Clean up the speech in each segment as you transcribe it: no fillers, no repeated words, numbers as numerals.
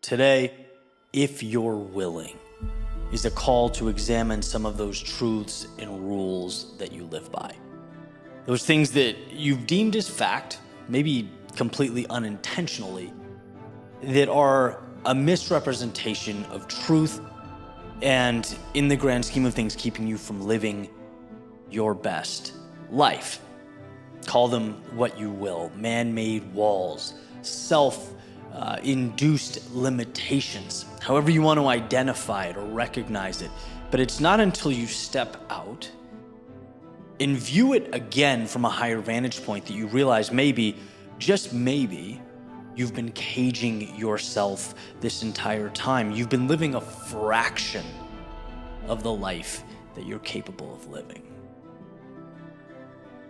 Today, if you're willing, is a call to examine some of those truths and rules that you live by. Those things that you've deemed as fact, maybe completely unintentionally, that are a misrepresentation of truth and, in the grand scheme of things, keeping you from living your best life. Call them what you will: man-made walls, self-induced limitations, however you want to identify it or recognize it. But it's not until you step out and view it again from a higher vantage point that you realize maybe, just maybe, you've been caging yourself this entire time. You've been living a fraction of the life that you're capable of living.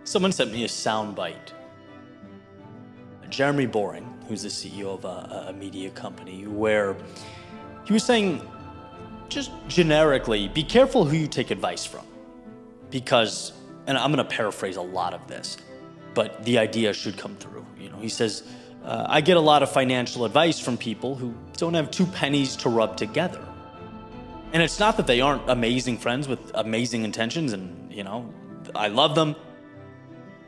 Someone sent me a soundbite. Jeremy Boring, who's the CEO of a media company, where he was saying, just generically, be careful who you take advice from. Because, and I'm going to paraphrase a lot of this, but the idea should come through. He says, I get a lot of financial advice from people who don't have two pennies to rub together. And it's not that they aren't amazing friends with amazing intentions and, I love them,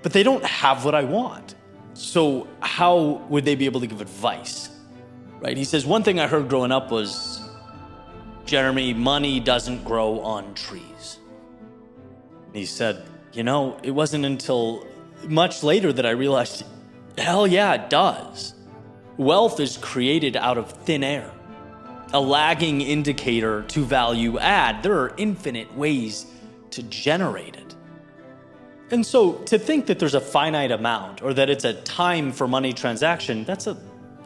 but they don't have what I want. So how would they be able to give advice, right? He says, one thing I heard growing up was, Jeremy, money doesn't grow on trees. And he said, it wasn't until much later that I realized, hell yeah, it does. Wealth is created out of thin air, a lagging indicator to value add. There are infinite ways to generate it. And so to think that there's a finite amount or that it's a time for money transaction, that's a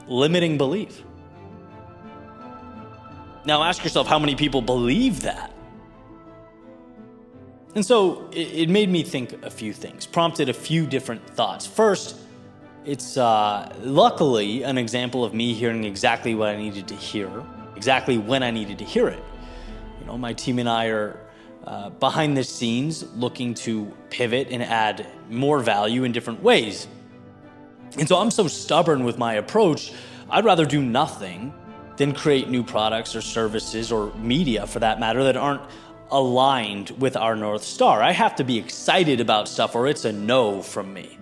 limiting belief. Now ask yourself how many people believe that. And so it made me think a few things, prompted a few different thoughts. First, it's luckily an example of me hearing exactly what I needed to hear, exactly when I needed to hear it. My team and I are behind the scenes looking to pivot and add more value in different ways. And so I'm so stubborn with my approach, I'd rather do nothing than create new products or services or media, for that matter, that aren't aligned with our North Star. I have to be excited about stuff or it's a no from me.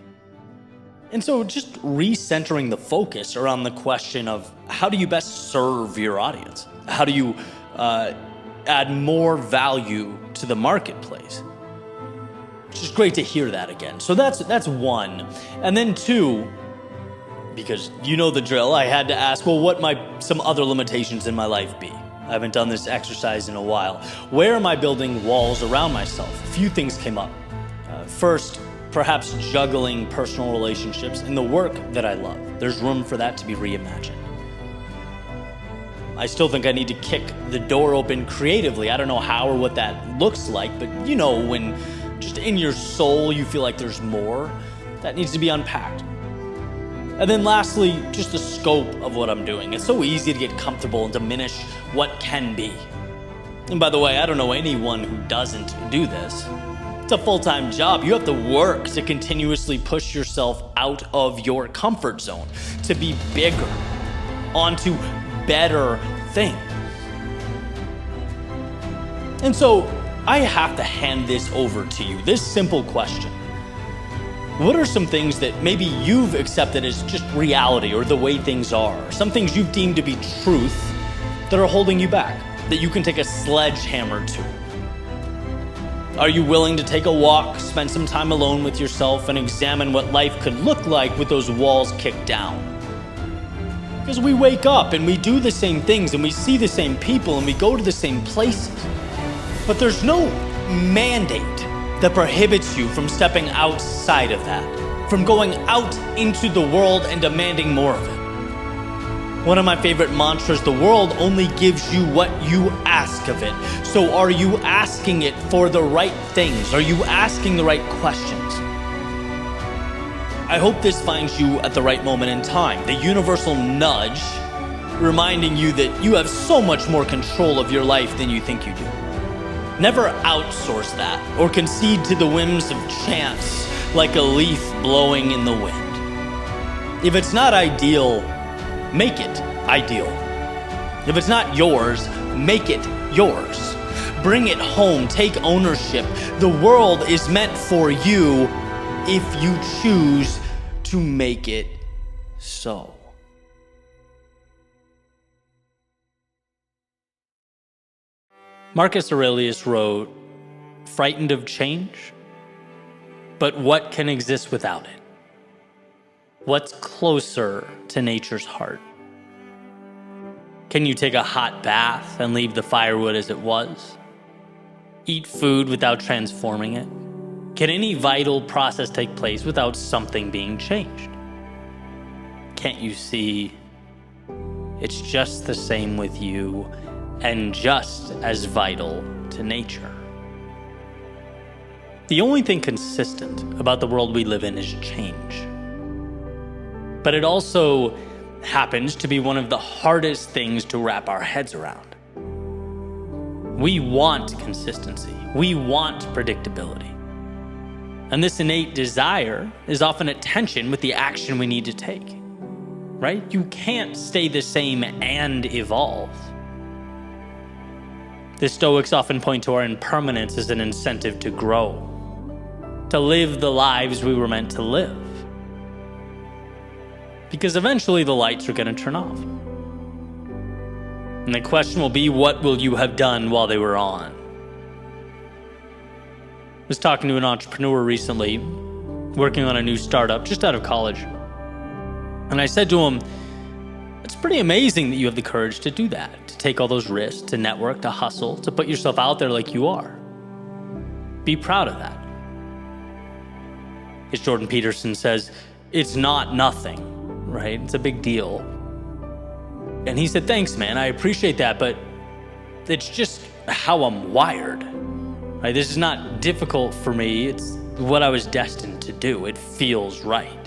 And so just recentering the focus around the question of how do you best serve your audience? How do you add more value to the marketplace? It's just great to hear that again. So that's one. And then two, because you know the drill, I had to ask, well, what might some other limitations in my life be? I haven't done this exercise in a while. Where am I building walls around myself? A few things came up. First, perhaps juggling personal relationships and the work that I love. There's room for that to be reimagined. I still think I need to kick the door open creatively. I don't know how or what that looks like, but when just in your soul you feel like there's more, that needs to be unpacked. And then lastly, just the scope of what I'm doing. It's so easy to get comfortable and diminish what can be. And by the way, I don't know anyone who doesn't do this. It's a full-time job. You have to work to continuously push yourself out of your comfort zone, to be bigger, onto better things. And so I have to hand this over to you, this simple question. What are some things that maybe you've accepted as just reality or the way things are? Some things you've deemed to be truth that are holding you back, that you can take a sledgehammer to? Are you willing to take a walk, spend some time alone with yourself, and examine what life could look like with those walls kicked down? Because we wake up and we do the same things and we see the same people and we go to the same places. But there's no mandate that prohibits you from stepping outside of that, from going out into the world and demanding more of it. One of my favorite mantras, the world only gives you what you ask of it. So are you asking it for the right things? Are you asking the right questions? I hope this finds you at the right moment in time, the universal nudge reminding you that you have so much more control of your life than you think you do. Never outsource that or concede to the whims of chance like a leaf blowing in the wind. If it's not ideal, make it ideal. If it's not yours, make it yours. Bring it home, take ownership. The world is meant for you if you choose to make it so. Marcus Aurelius wrote, "Frightened of change? But what can exist without it? What's closer to nature's heart? Can you take a hot bath and leave the firewood as it was? Eat food without transforming it? Can any vital process take place without something being changed? Can't you see? It's just the same with you, and just as vital to nature." The only thing consistent about the world we live in is change. But it also happens to be one of the hardest things to wrap our heads around. We want consistency. We want predictability. And this innate desire is often at tension with the action we need to take, right? You can't stay the same and evolve. The Stoics often point to our impermanence as an incentive to grow, to live the lives we were meant to live. Because eventually the lights are going to turn off. And the question will be, what will you have done while they were on? I was talking to an entrepreneur recently, working on a new startup just out of college. And I said to him, "It's pretty amazing that you have the courage to do that, to take all those risks, to network, to hustle, to put yourself out there like you are. Be proud of that." As Jordan Peterson says, it's not nothing, right? It's a big deal. And he said, "Thanks, man. I appreciate that, but it's just how I'm wired, right? This is not difficult for me. It's what I was destined to do. It feels right."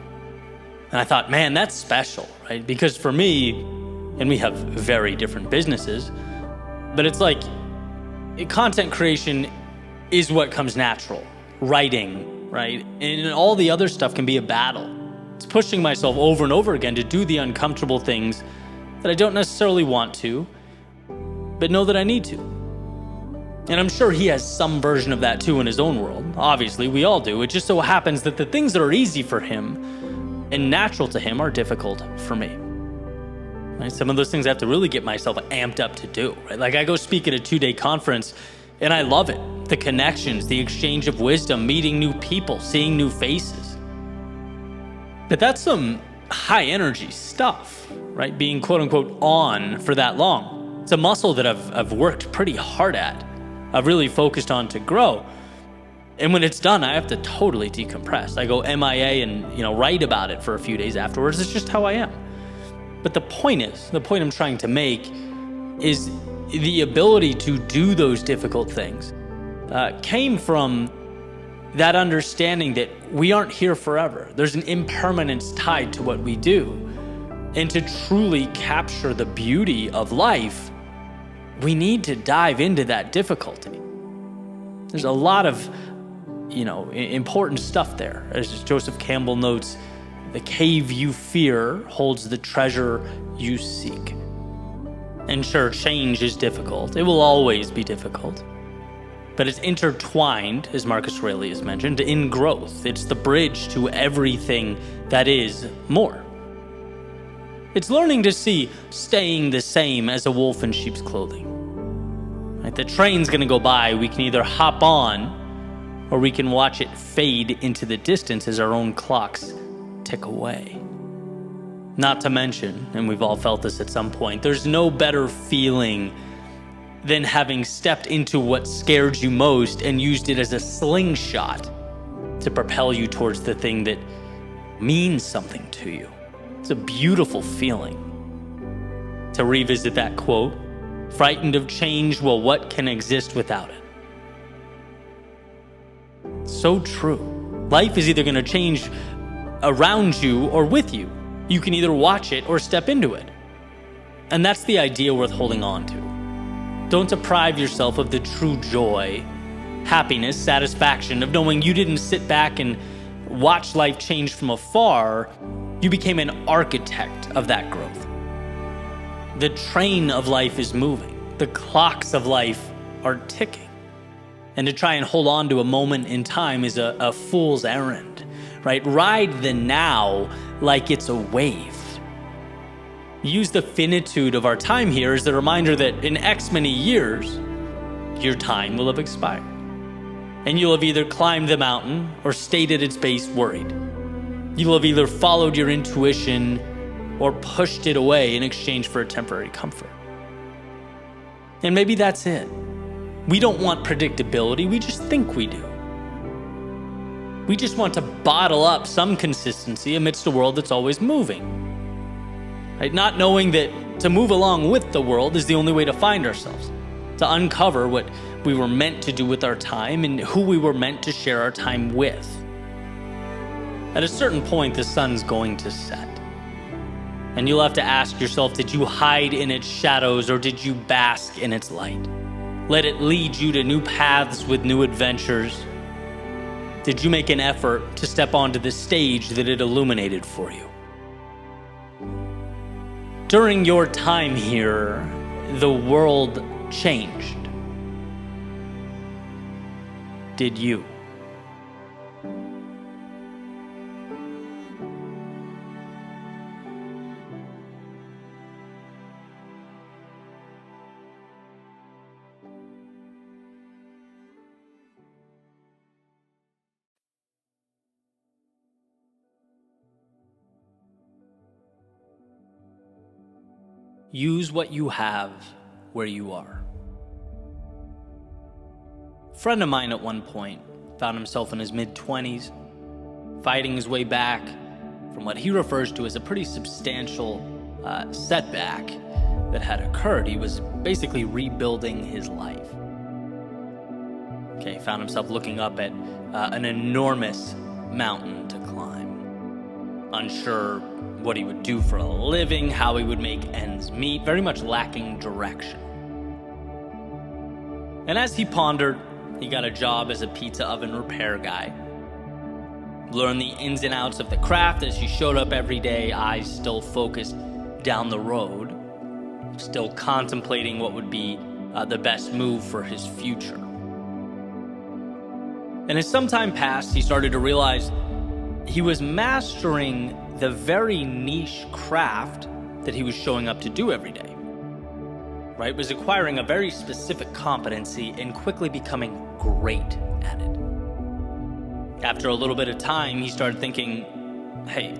And I thought, man, that's special, right? Because for me, and we have very different businesses, but it's like content creation is what comes natural. Writing, right? And all the other stuff can be a battle. It's pushing myself over and over again to do the uncomfortable things that I don't necessarily want to, but know that I need to. And I'm sure he has some version of that too in his own world. Obviously, we all do. It just so happens that the things that are easy for him and natural to him are difficult for me. Right? Some of those things I have to really get myself amped up to do. Right? Like I go speak at a 2-day conference and I love it. The connections, the exchange of wisdom, meeting new people, seeing new faces. But that's some high energy stuff, right? Being quote unquote on for that long. It's a muscle that I've worked pretty hard at. I've really focused on to grow. And when it's done, I have to totally decompress. I go MIA and write about it for a few days afterwards. It's just how I am. But the point I'm trying to make is the ability to do those difficult things came from that understanding that we aren't here forever. There's an impermanence tied to what we do. And to truly capture the beauty of life, we need to dive into that difficulty. There's a lot of important stuff there. As Joseph Campbell notes, the cave you fear holds the treasure you seek. And sure, change is difficult. It will always be difficult. But it's intertwined, as Marcus Aurelius mentioned, in growth. It's the bridge to everything that is more. It's learning to see staying the same as a wolf in sheep's clothing. Right? The train's gonna go by. We can either hop on or we can watch it fade into the distance as our own clocks tick away. Not to mention, and we've all felt this at some point, there's no better feeling than having stepped into what scared you most and used it as a slingshot to propel you towards the thing that means something to you. It's a beautiful feeling. To revisit that quote, "Frightened of change, well, what can exist without it?" So true. Life is either going to change around you or with you. You can either watch it or step into it. And that's the idea worth holding on to. Don't deprive yourself of the true joy, happiness, satisfaction of knowing you didn't sit back and watch life change from afar. You became an architect of that growth. The train of life is moving. The clocks of life are ticking. And to try and hold on to a moment in time is a fool's errand, right? Ride the now like it's a wave. Use the finitude of our time here as the reminder that in X many years, your time will have expired. And you'll have either climbed the mountain or stayed at its base worried. You'll have either followed your intuition or pushed it away in exchange for a temporary comfort. And maybe that's it. We don't want predictability, we just think we do. We just want to bottle up some consistency amidst a world that's always moving. Right? Not knowing that to move along with the world is the only way to find ourselves, to uncover what we were meant to do with our time and who we were meant to share our time with. At a certain point, the sun's going to set. And you'll have to ask yourself, did you hide in its shadows or did you bask in its light? Let it lead you to new paths with new adventures. Did you make an effort to step onto the stage that it illuminated for you? During your time here, the world changed. Did you? Use what you have where you are. A friend of mine at one point found himself in his mid-20s, fighting his way back from what he refers to as a pretty substantial setback that had occurred. He was basically rebuilding his life. Okay, found himself looking up at an enormous mountain to climb, unsure what he would do for a living, how he would make ends meet, very much lacking direction. And as he pondered, he got a job as a pizza oven repair guy. Learned the ins and outs of the craft as he showed up every day, eyes still focused down the road, still contemplating what would be the best move for his future. And as some time passed, he started to realize he was mastering the very niche craft that he was showing up to do every day, right? Was acquiring a very specific competency and quickly becoming great at it. After a little bit of time, he started thinking, hey,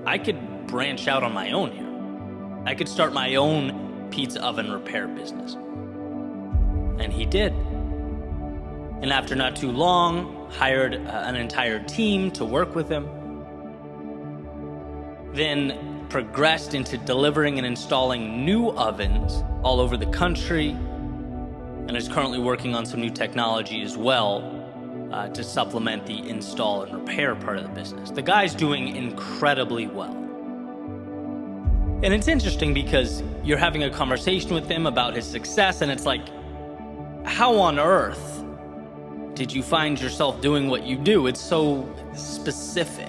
I could branch out on my own here. I could start my own pizza oven repair business. And he did. And after not too long, hired an entire team to work with him. Then progressed into delivering and installing new ovens all over the country, and is currently working on some new technology as well to supplement the install and repair part of the business. The guy's doing incredibly well. And it's interesting because you're having a conversation with him about his success, and it's like, how on earth did you find yourself doing what you do? It's so specific.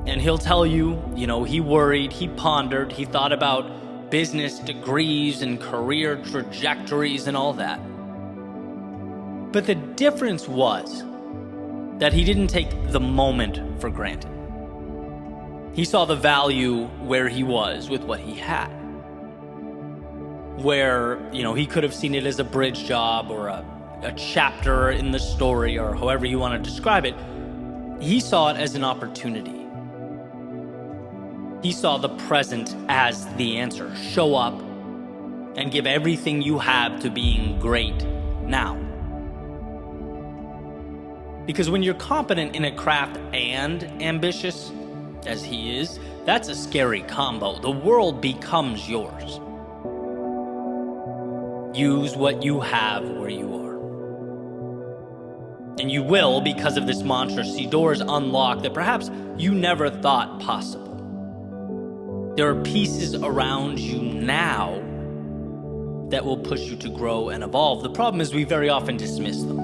And he'll tell you, he worried, he pondered, he thought about business degrees and career trajectories and all that. But the difference was that he didn't take the moment for granted. He saw the value where he was with what he had. Where, he could have seen it as a bridge job or a chapter in the story or however you want to describe it. He saw it as an opportunity. He saw the present as the answer. Show up and give everything you have to being great now. Because when you're competent in a craft and ambitious, as he is, that's a scary combo. The world becomes yours. Use what you have where you are. And you will, because of this mantra, see doors unlock that perhaps you never thought possible. There are pieces around you now that will push you to grow and evolve. The problem is we very often dismiss them.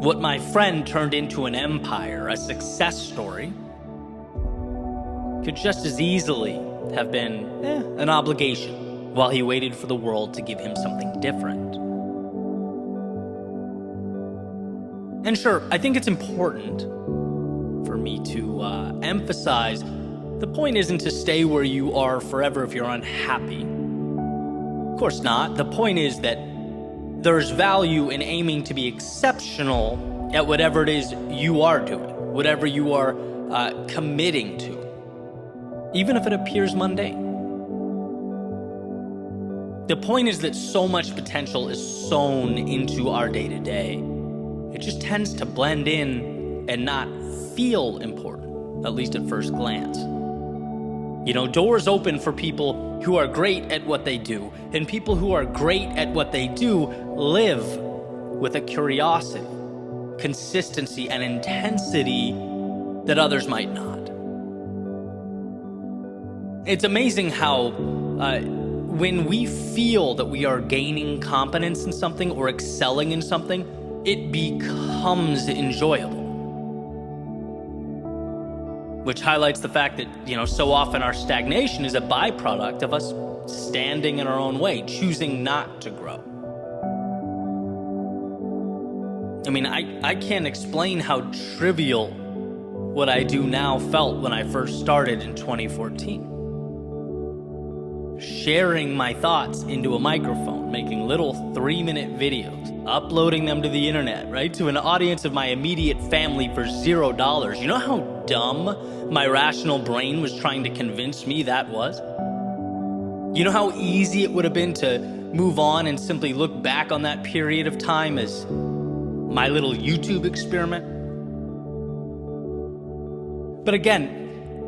What my friend turned into an empire, a success story, could just as easily have been an obligation while he waited for the world to give him something different. And sure, I think it's important for me to emphasize the point isn't to stay where you are forever if you're unhappy. Of course not. The point is that there's value in aiming to be exceptional at whatever it is you are doing, whatever you are committing to, even if it appears mundane. The point is that so much potential is sown into our day-to-day. It just tends to blend in and not feel important, at least at first glance. You know, doors open for people who are great at what they do, and people who are great at what they do live with a curiosity, consistency, and intensity that others might not. It's amazing how when we feel that we are gaining competence in something or excelling in something, it becomes enjoyable. Which highlights the fact that, so often our stagnation is a byproduct of us standing in our own way, choosing not to grow. I mean, I can't explain how trivial what I do now felt when I first started in 2014. Sharing my thoughts into a microphone, making little 3-minute videos, uploading them to the internet, right? To an audience of my immediate family for $0. You know how dumb my rational brain was trying to convince me that was? You know how easy it would have been to move on and simply look back on that period of time as my little YouTube experiment? But again,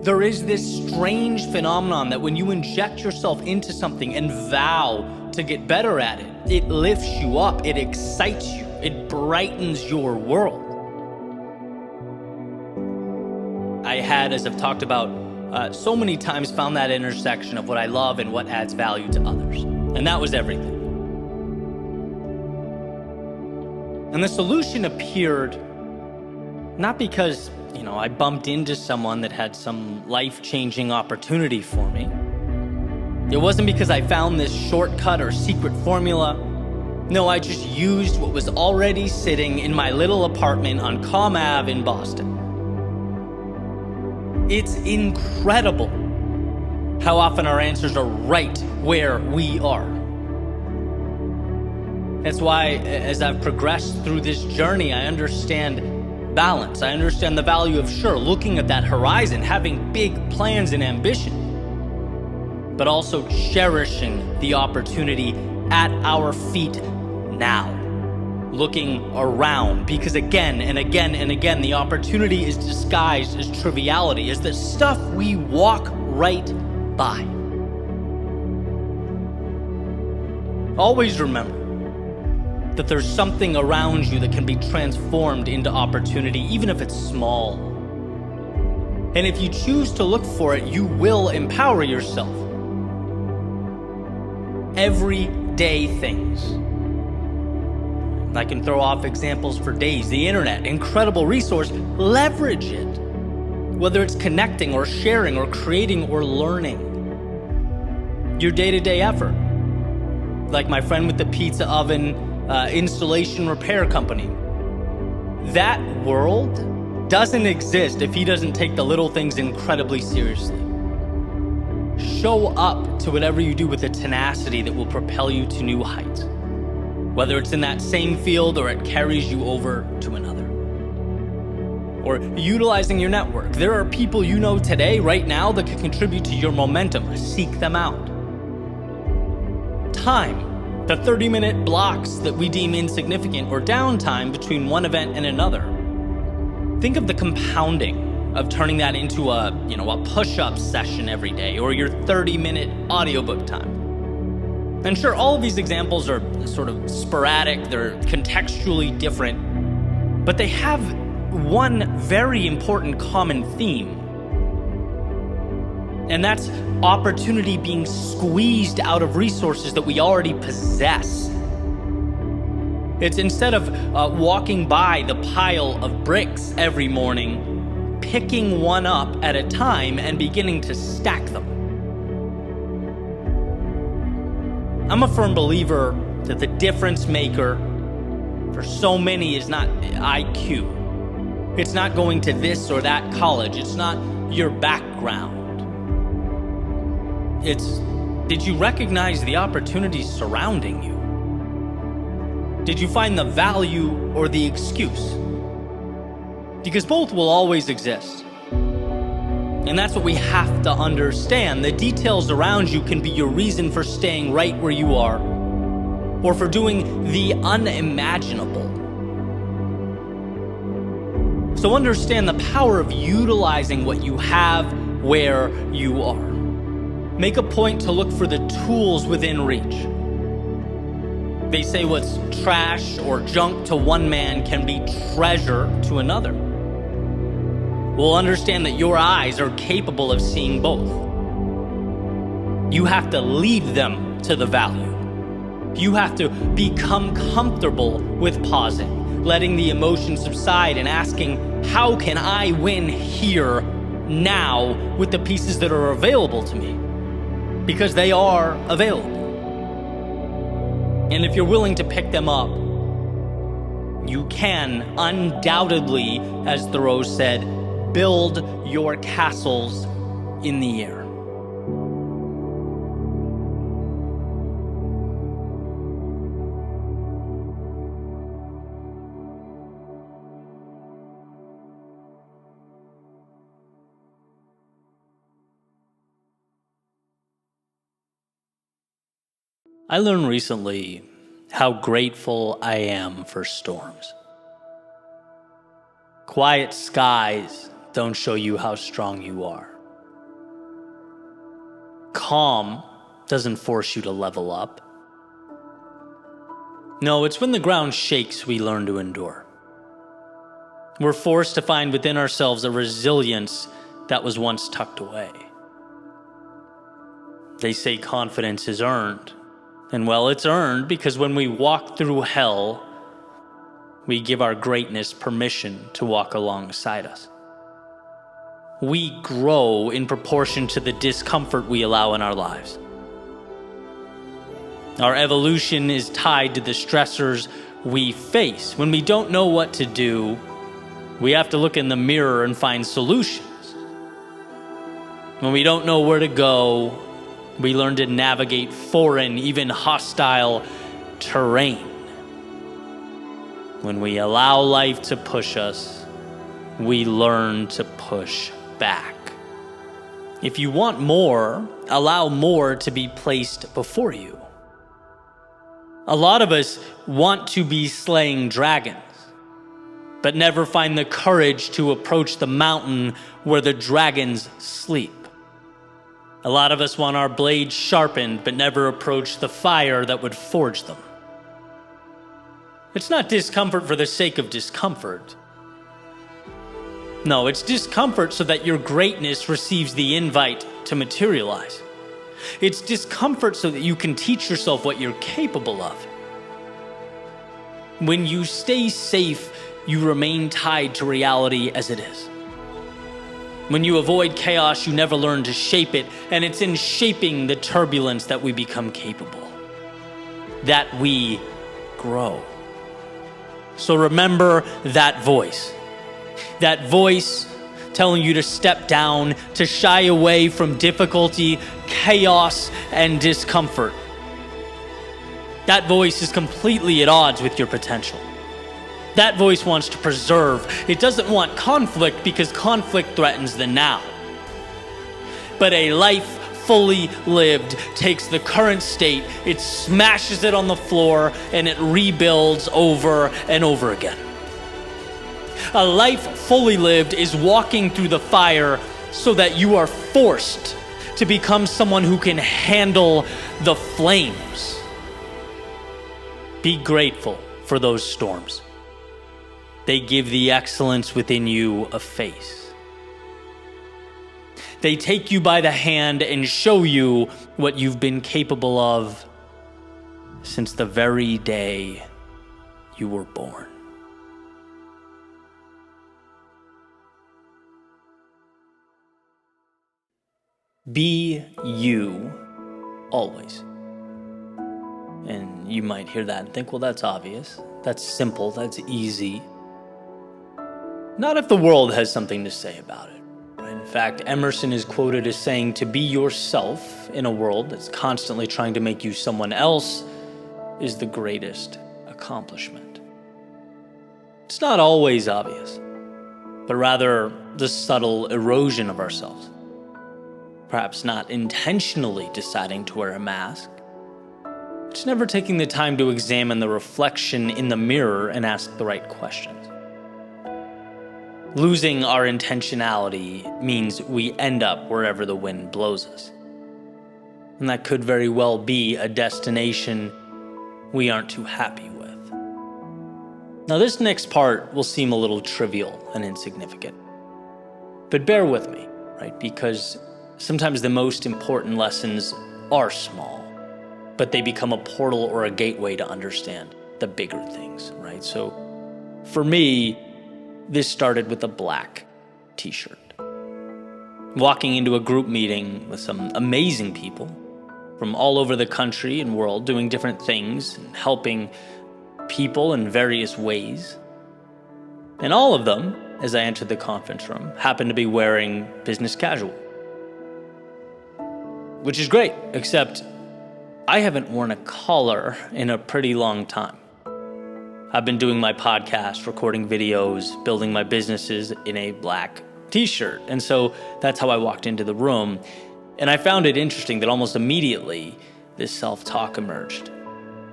there is this strange phenomenon that when you inject yourself into something and vow to get better at it, it lifts you up, it excites you, it brightens your world. I had, as I've talked about so many times, found that intersection of what I love and what adds value to others. And that was everything. And the solution appeared not because I bumped into someone that had some life-changing opportunity for me. It wasn't because I found this shortcut or secret formula. No, I just used what was already sitting in my little apartment on Comm Ave in Boston. It's incredible how often our answers are right where we are. That's why, as I've progressed through this journey, I understand balance. I understand the value of, looking at that horizon, having big plans and ambition, but also cherishing the opportunity at our feet now, looking around, because again and again and again, the opportunity is disguised as triviality, as the stuff we walk right by. Always remember that there's something around you that can be transformed into opportunity, even if it's small. And if you choose to look for it, you will empower yourself. Everyday things. I can throw off examples for days. The internet, incredible resource, leverage it. Whether it's connecting or sharing or creating or learning. Your day-to-day effort. Like my friend with the pizza oven installation repair company. That world doesn't exist if he doesn't take the little things incredibly seriously. Show up to whatever you do with a tenacity that will propel you to new heights. Whether it's in that same field or it carries you over to another. Or utilizing your network. There are people you know today, right now, that can contribute to your momentum. Seek them out. Time. The 30-minute blocks that we deem insignificant or downtime between one event and another. Think of the compounding of turning that into a push-up session every day or your 30-minute audiobook time. And sure, all of these examples are sort of sporadic, they're contextually different, but they have one very important common theme. And that's opportunity being squeezed out of resources that we already possess. It's instead of walking by the pile of bricks every morning, picking one up at a time and beginning to stack them. I'm a firm believer that the difference maker for so many is not IQ. It's not going to this or that college. It's not your background. It's, did you recognize the opportunities surrounding you? Did you find the value or the excuse? Because both will always exist. And that's what we have to understand. The details around you can be your reason for staying right where you are, or for doing the unimaginable. So understand the power of utilizing what you have where you are. Make a point to look for the tools within reach. They say what's trash or junk to one man can be treasure to another. Well, understand that your eyes are capable of seeing both. You have to lead them to the value. You have to become comfortable with pausing, letting the emotion subside and asking, how can I win here, now, with the pieces that are available to me? Because they are available. And if you're willing to pick them up, you can undoubtedly, as Thoreau said, build your castles in the air. I learned recently how grateful I am for storms. Quiet skies don't show you how strong you are. Calm doesn't force you to level up. No, it's when the ground shakes we learn to endure. We're forced to find within ourselves a resilience that was once tucked away. They say confidence is earned. And well, it's earned because when we walk through hell, we give our greatness permission to walk alongside us. We grow in proportion to the discomfort we allow in our lives. Our evolution is tied to the stressors we face. When we don't know what to do, we have to look in the mirror and find solutions. When we don't know where to go, we learn to navigate foreign, even hostile terrain. When we allow life to push us, we learn to push back. If you want more, allow more to be placed before you. A lot of us want to be slaying dragons, but never find the courage to approach the mountain where the dragons sleep. A lot of us want our blades sharpened, but never approach the fire that would forge them. It's not discomfort for the sake of discomfort. No, it's discomfort so that your greatness receives the invite to materialize. It's discomfort so that you can teach yourself what you're capable of. When you stay safe, you remain tied to reality as it is. When you avoid chaos, you never learn to shape it, and it's in shaping the turbulence that we become capable, that we grow. So remember that voice telling you to step down, to shy away from difficulty, chaos, and discomfort. That voice is completely at odds with your potential. That voice wants to preserve. It doesn't want conflict because conflict threatens the now. But a life fully lived takes the current state, it smashes it on the floor, and it rebuilds over and over again. A life fully lived is walking through the fire so that you are forced to become someone who can handle the flames. Be grateful for those storms. They give the excellence within you a face. They take you by the hand and show you what you've been capable of since the very day you were born. Be you always. And you might hear that and think, well, that's obvious. That's simple. That's easy. Not if the world has something to say about it. In fact, Emerson is quoted as saying, to be yourself in a world that's constantly trying to make you someone else is the greatest accomplishment. It's not always obvious, but rather the subtle erosion of ourselves. Perhaps not intentionally deciding to wear a mask. It's never taking the time to examine the reflection in the mirror and ask the right questions. Losing our intentionality means we end up wherever the wind blows us. And that could very well be a destination we aren't too happy with. Now, this next part will seem a little trivial and insignificant. But bear with me, right? Because sometimes the most important lessons are small, but they become a portal or a gateway to understand the bigger things, right? So for me, this started with a black t-shirt. Walking into a group meeting with some amazing people from all over the country and world doing different things and helping people in various ways. And all of them, as I entered the conference room, happened to be wearing business casual. Which is great, except I haven't worn a collar in a pretty long time. I've been doing my podcast, recording videos, building my businesses in a black t-shirt. And so that's how I walked into the room. And I found it interesting that almost immediately this self-talk emerged.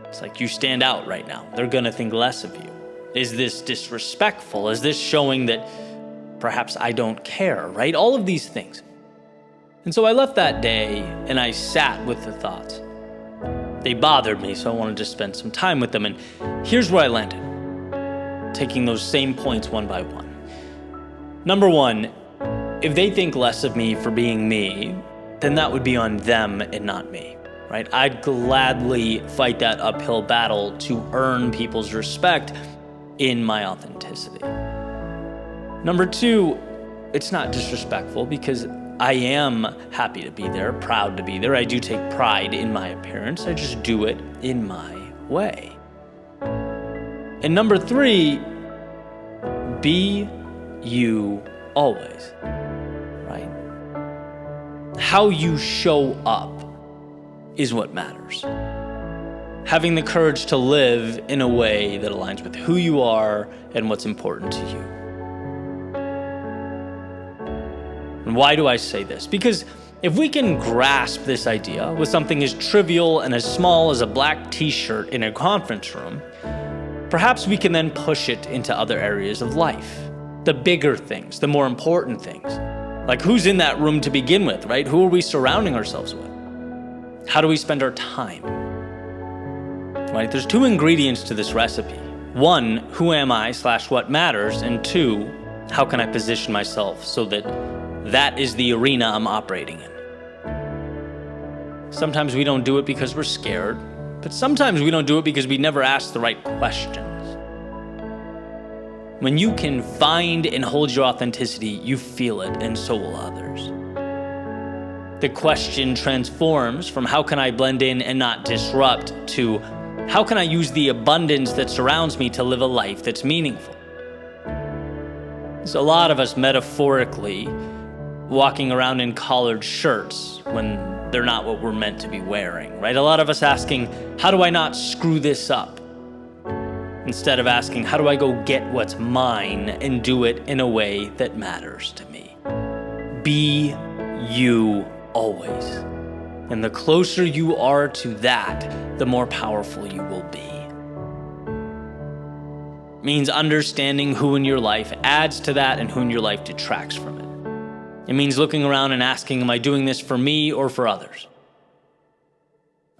It's like, you stand out right now. They're gonna think less of you. Is this disrespectful? Is this showing that perhaps I don't care, right? All of these things. And so I left that day and I sat with the thoughts. They bothered me, so I wanted to spend some time with them. And here's where I landed, taking those same points one by one. Number one, if they think less of me for being me, then that would be on them and not me, right? I'd gladly fight that uphill battle to earn people's respect in my authenticity. Number two, it's not disrespectful because I am happy to be there, proud to be there. I do take pride in my appearance. I just do it in my way. And number three, be you always, right? How you show up is what matters. Having the courage to live in a way that aligns with who you are and what's important to you. And why do I say this? Because if we can grasp this idea with something as trivial and as small as a black t-shirt in a conference room, perhaps we can then push it into other areas of life. The bigger things, the more important things. Like, who's in that room to begin with, right? Who are we surrounding ourselves with? How do we spend our time? Right? There's two ingredients to this recipe. One, who am I / what matters? And two, how can I position myself so that that is the arena I'm operating in? Sometimes we don't do it because we're scared, but sometimes we don't do it because we never ask the right questions. When you can find and hold your authenticity, you feel it, and so will others. The question transforms from how can I blend in and not disrupt to how can I use the abundance that surrounds me to live a life that's meaningful? There's a lot of us metaphorically walking around in collared shirts when they're not what we're meant to be wearing, right? A lot of us asking, how do I not screw this up? Instead of asking, how do I go get what's mine and do it in a way that matters to me? Be you always. And the closer you are to that, the more powerful you will be. It means understanding who in your life adds to that and who in your life detracts from it. It means looking around and asking, am I doing this for me or for others?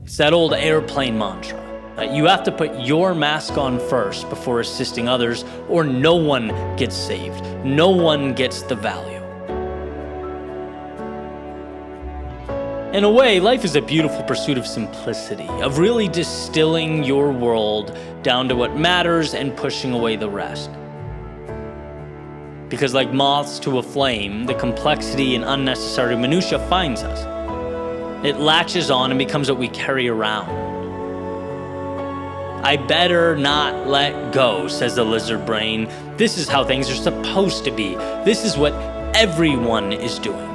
It's that old airplane mantra. You have to put your mask on first before assisting others, or no one gets saved. No one gets the value. In a way, life is a beautiful pursuit of simplicity, of really distilling your world down to what matters and pushing away the rest. Because like moths to a flame, the complexity and unnecessary minutia finds us. It latches on and becomes what we carry around. I better not let go, says the lizard brain. This is how things are supposed to be. This is what everyone is doing.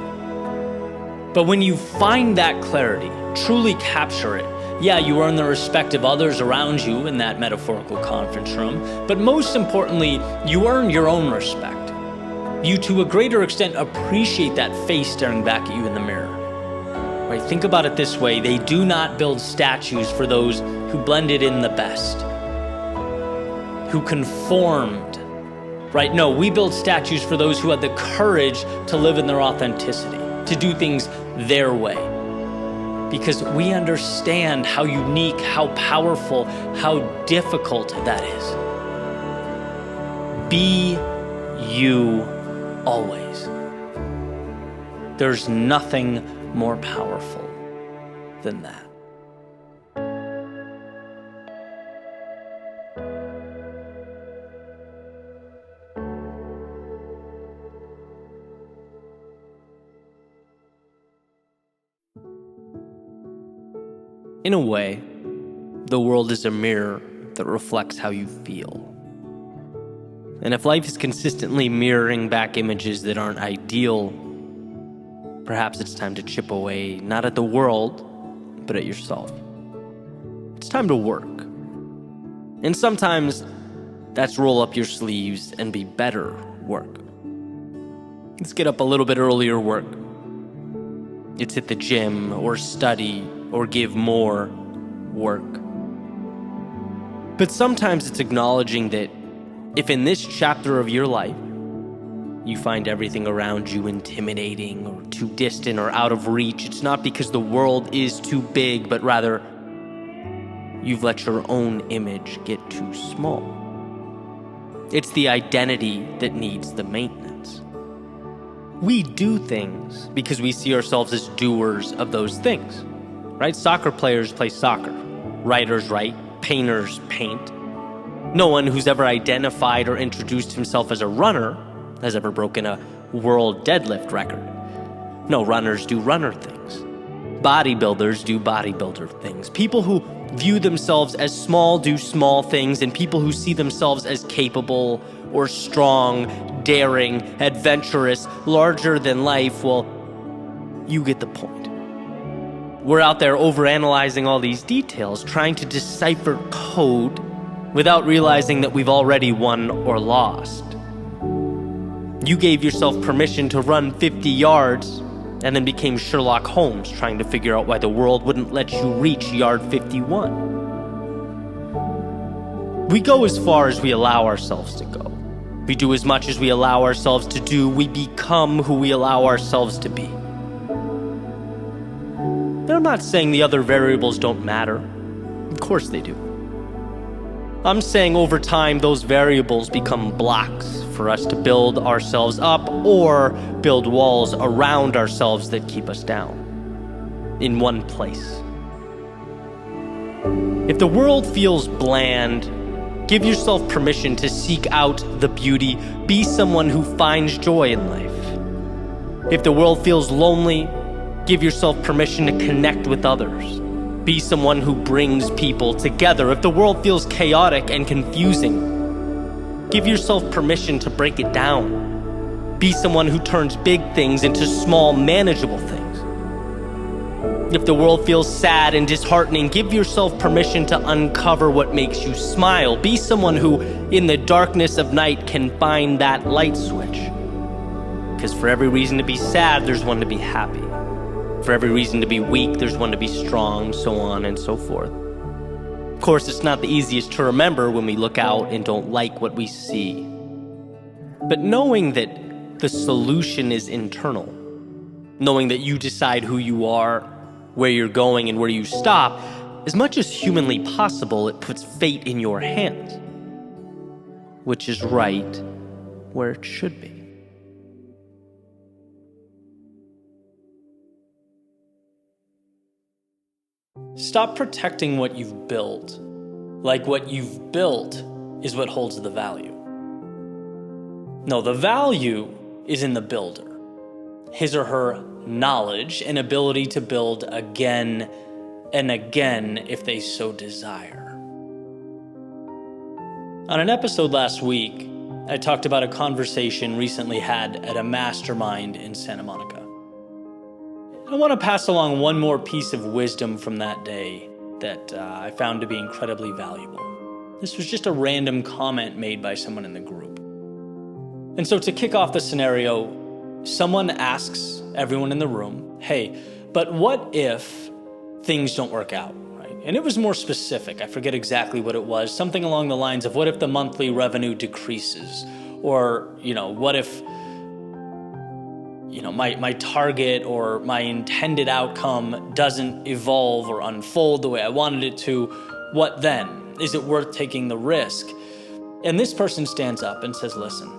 But when you find that clarity, truly capture it, yeah, you earn the respect of others around you in that metaphorical conference room, but most importantly, you earn your own respect. You, to a greater extent, appreciate that face staring back at you in the mirror. Right? Think about it this way. They do not build statues for those who blended in the best, who conformed, right? No, we build statues for those who had the courage to live in their authenticity, to do things their way. Because we understand how unique, how powerful, how difficult that is. Be you always. There's nothing more powerful than that. In a way, the world is a mirror that reflects how you feel. And if life is consistently mirroring back images that aren't ideal, perhaps it's time to chip away, not at the world, but at yourself. It's time to work. And sometimes that's roll up your sleeves and be better work. It's get up a little bit earlier work. It's hit the gym or study or give more work. But sometimes it's acknowledging that if in this chapter of your life, you find everything around you intimidating or too distant or out of reach, it's not because the world is too big, but rather you've let your own image get too small. It's the identity that needs the maintenance. We do things because we see ourselves as doers of those things, right? Soccer players play soccer, writers write, painters paint. No one who's ever identified or introduced himself as a runner has ever broken a world deadlift record. No, runners do runner things. Bodybuilders do bodybuilder things. People who view themselves as small do small things, and people who see themselves as capable or strong, daring, adventurous, larger than life, well, you get the point. We're out there overanalyzing all these details, trying to decipher code without realizing that we've already won or lost. You gave yourself permission to run 50 yards and then became Sherlock Holmes trying to figure out why the world wouldn't let you reach yard 51. We go as far as we allow ourselves to go. We do as much as we allow ourselves to do. We become who we allow ourselves to be. And I'm not saying the other variables don't matter. Of course they do. I'm saying over time, those variables become blocks for us to build ourselves up or build walls around ourselves that keep us down in one place. If the world feels bland, give yourself permission to seek out the beauty. Be someone who finds joy in life. If the world feels lonely, give yourself permission to connect with others. Be someone who brings people together. If the world feels chaotic and confusing, give yourself permission to break it down. Be someone who turns big things into small, manageable things. If the world feels sad and disheartening, give yourself permission to uncover what makes you smile. Be someone who, in the darkness of night, can find that light switch. Because for every reason to be sad, there's one to be happy. For every reason to be weak, there's one to be strong, so on and so forth. Of course, it's not the easiest to remember when we look out and don't like what we see. But knowing that the solution is internal, knowing that you decide who you are, where you're going, and where you stop, as much as humanly possible, it puts fate in your hands, which is right where it should be. Stop protecting what you've built, like what you've built is what holds the value. No, the value is in the builder, his or her knowledge and ability to build again and again if they so desire. On an episode last week, I talked about a conversation recently had at a mastermind in Santa Monica. I want to pass along one more piece of wisdom from that day that I found to be incredibly valuable. This was just a random comment made by someone in the group. And so to kick off the scenario, someone asks everyone in the room, hey, but what if things don't work out? And it was more specific. I forget exactly what it was. Something along the lines of, what if the monthly revenue decreases? Or, what if, my target or my intended outcome doesn't evolve or unfold the way I wanted it to? What then? Is it worth taking the risk? And this person stands up and says, listen,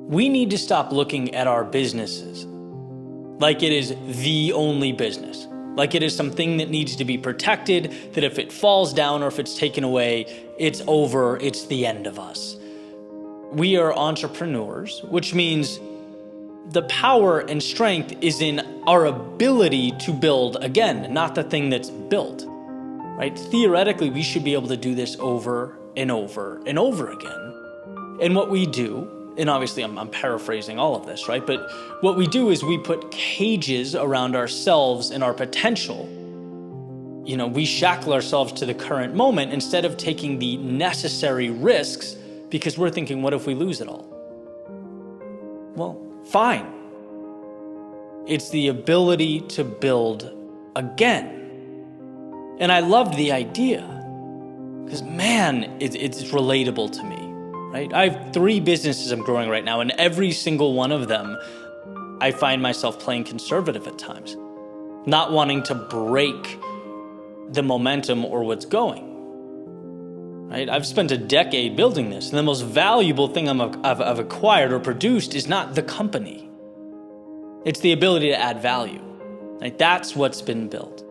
we need to stop looking at our businesses like it is the only business. Like it is something that needs to be protected, that if it falls down or if it's taken away, it's over, it's the end of us. We are entrepreneurs, which means the power and strength is in our ability to build again, not the thing that's built, right? Theoretically, we should be able to do this over and over and over again. And what we do, and obviously I'm paraphrasing all of this, right? But what we do is we put cages around ourselves and our potential. We shackle ourselves to the current moment instead of taking the necessary risks because we're thinking, what if we lose it all? Well, fine. It's the ability to build again. And I loved the idea because, man, it's relatable to me. Right? I have 3 businesses I'm growing right now, and every single one of them, I find myself playing conservative at times, not wanting to break the momentum or what's going. Right? I've spent a decade building this, and the most valuable thing I've acquired or produced is not the company. It's the ability to add value. Right? That's what's been built.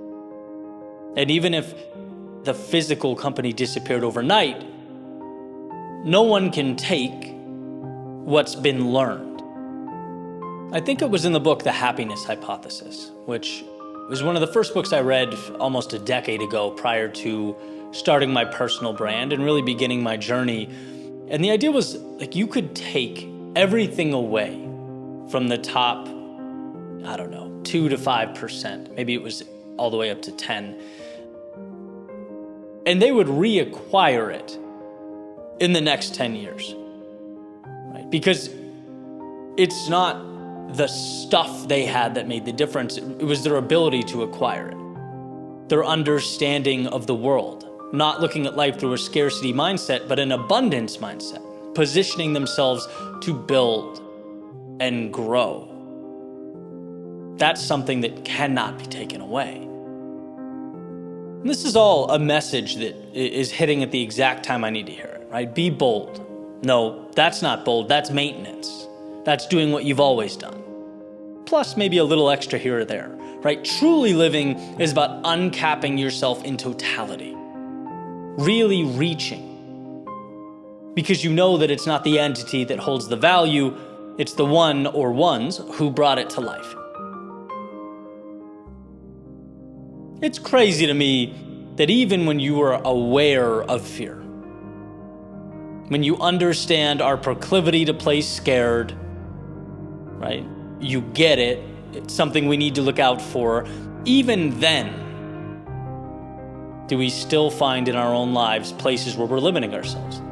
And even if the physical company disappeared overnight, no one can take what's been learned. I think it was in the book, The Happiness Hypothesis, which was one of the first books I read almost a decade ago prior to starting my personal brand and really beginning my journey. And the idea was you could take everything away from the top, 2 to 5%. Maybe it was all the way up to 10. And they would reacquire it in the next 10 years, right? Because it's not the stuff they had that made the difference. It was their ability to acquire it, their understanding of the world, not looking at life through a scarcity mindset, but an abundance mindset, positioning themselves to build and grow. That's something that cannot be taken away. And this is all a message that is hitting at the exact time I need to hear it. Right? Be bold. No, that's not bold. That's maintenance. That's doing what you've always done. Plus maybe a little extra here or there, right? Truly living is about uncapping yourself in totality. Really reaching. Because you know that it's not the entity that holds the value, it's the one or ones who brought it to life. It's crazy to me that even when you are aware of fear, when you understand our proclivity to play scared, right? You get it. It's something we need to look out for. Even then, do we still find in our own lives places where we're limiting ourselves?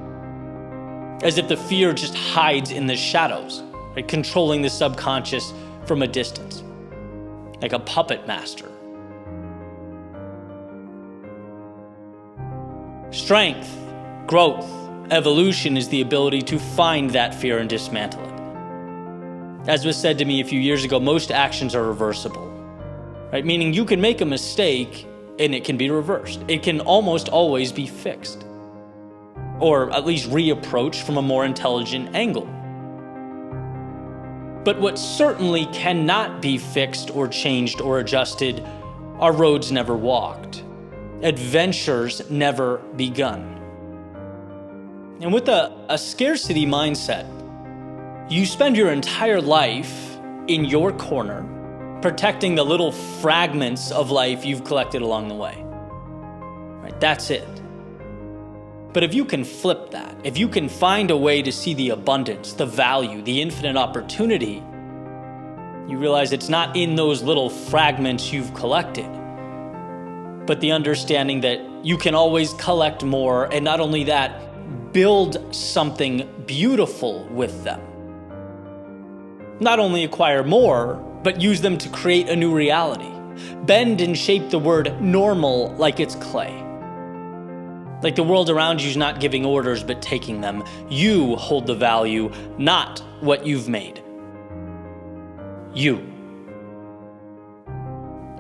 As if the fear just hides in the shadows, right? Controlling the subconscious from a distance, like a puppet master. Strength, growth, evolution is the ability to find that fear and dismantle it. As was said to me a few years ago, most actions are reversible, right? Meaning you can make a mistake and it can be reversed. It can almost always be fixed, or at least reapproached from a more intelligent angle. But what certainly cannot be fixed or changed or adjusted are roads never walked, adventures never begun. And with a scarcity mindset, you spend your entire life in your corner, protecting the little fragments of life you've collected along the way. Right? That's it. But if you can flip that, if you can find a way to see the abundance, the value, the infinite opportunity, you realize it's not in those little fragments you've collected, but the understanding that you can always collect more, and not only that, build something beautiful with them. Not only acquire more, but use them to create a new reality. Bend and shape the word normal like it's clay. Like the world around you is not giving orders, but taking them. You hold the value, not what you've made. You.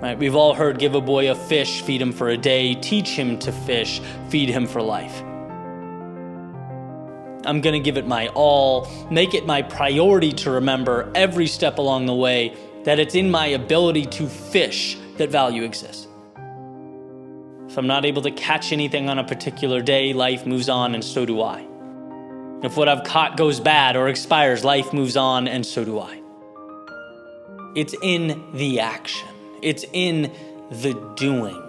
Right? We've all heard, give a boy a fish, feed him for a day, teach him to fish, feed him for life. I'm going to give it my all, make it my priority to remember every step along the way that it's in my ability to fish that value exists. If I'm not able to catch anything on a particular day, life moves on, and so do I. If what I've caught goes bad or expires, life moves on, and so do I. It's in the action. It's in the doing.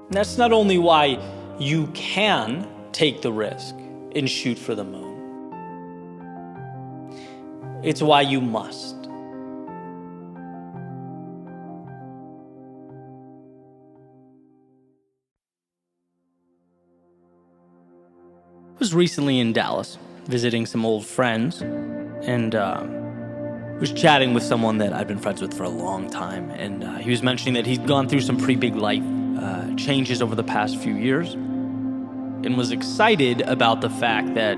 That's not only why you can take the risk and shoot for the moon. It's why you must. I was recently in Dallas visiting some old friends, and was chatting with someone that I'd been friends with for a long time, and he was mentioning that he'd gone through some pretty big life changes over the past few years, and was excited about the fact that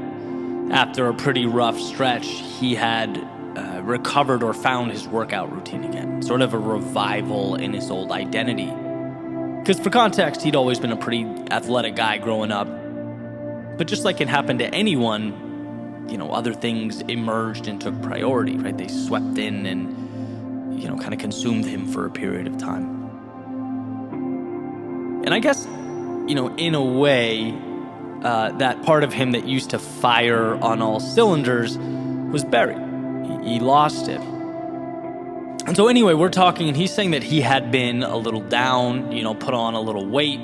after a pretty rough stretch, he had recovered or found his workout routine again, sort of a revival in his old identity. Because for context, he'd always been a pretty athletic guy growing up, but just like it happened to anyone, other things emerged and took priority, right? They swept in and, kind of consumed him for a period of time. And I guess, in a way, that part of him that used to fire on all cylinders was buried. He lost it. And so anyway, we're talking, and he's saying that he had been a little down, put on a little weight.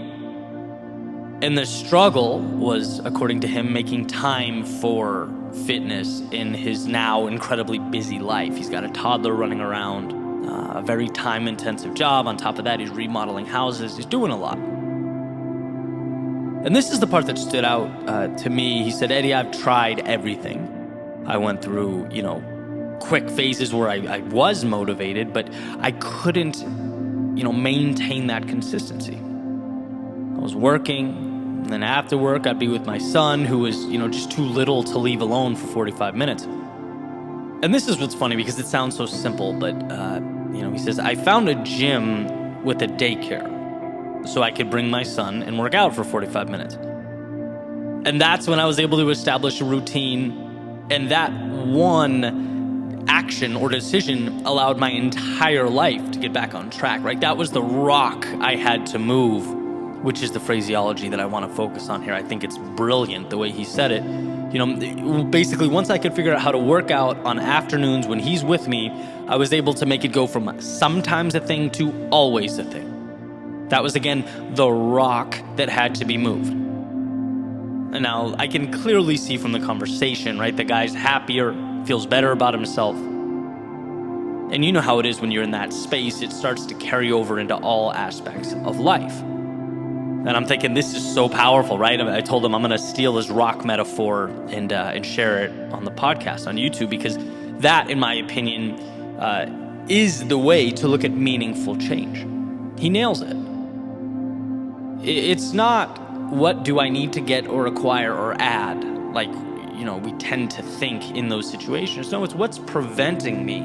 And the struggle was, according to him, making time for fitness in his now incredibly busy life. He's got a toddler running around, a very time-intensive job. On top of that, he's remodeling houses. He's doing a lot. And this is the part that stood out to me. He said, Eddie, I've tried everything. I went through, quick phases where I was motivated, but I couldn't, maintain that consistency. I was working, and then after work, I'd be with my son, who was, just too little to leave alone for 45 minutes. And this is what's funny, because it sounds so simple, but, he says, I found a gym with a daycare so I could bring my son and work out for 45 minutes. And that's when I was able to establish a routine, and that one action or decision allowed my entire life to get back on track, right? That was the rock I had to move, which is the phraseology that I want to focus on here. I think it's brilliant the way he said it. Basically, once I could figure out how to work out on afternoons when he's with me, I was able to make it go from sometimes a thing to always a thing. That was, again, the rock that had to be moved. And now I can clearly see from the conversation, right? The guy's happier, feels better about himself. And you know how it is when you're in that space, it starts to carry over into all aspects of life. And I'm thinking, this is so powerful, right? I told him I'm going to steal his rock metaphor and share it on the podcast on YouTube, because that, in my opinion, is the way to look at meaningful change. He nails it. It's not what do I need to get or acquire or add, like, we tend to think in those situations. No, it's what's preventing me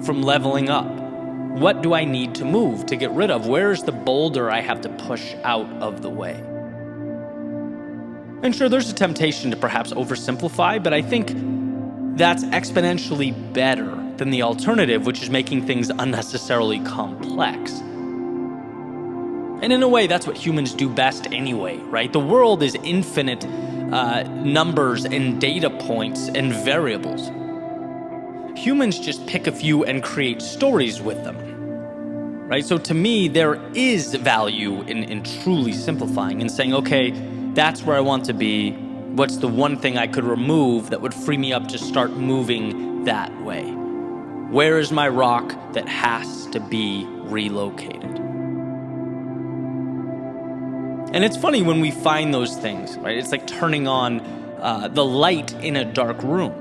from leveling up. What do I need to move, to get rid of? Where's the boulder I have to push out of the way? And sure, there's a temptation to perhaps oversimplify, but I think that's exponentially better than the alternative, which is making things unnecessarily complex. And in a way, that's what humans do best anyway, right? The world is infinite numbers and data points and variables. Humans just pick a few and create stories with them, right? So to me, there is value in truly simplifying and saying, okay, That's where I want to be. What's the one thing I could remove that would free me up to start moving that way? Where is my rock that has to be relocated? And it's funny when we find those things, right? It's like turning on the light in a dark room.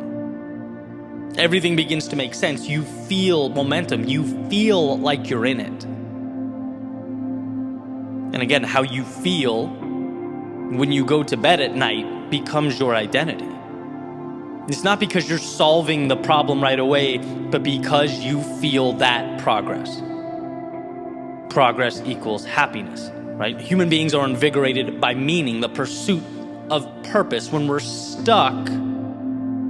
Everything begins to make sense. You feel momentum. You feel like you're in it. And again, how you feel when you go to bed at night becomes your identity. It's not because you're solving the problem right away, but because you feel that progress. Progress equals happiness, right? Human beings are invigorated by meaning, the pursuit of purpose. When we're stuck,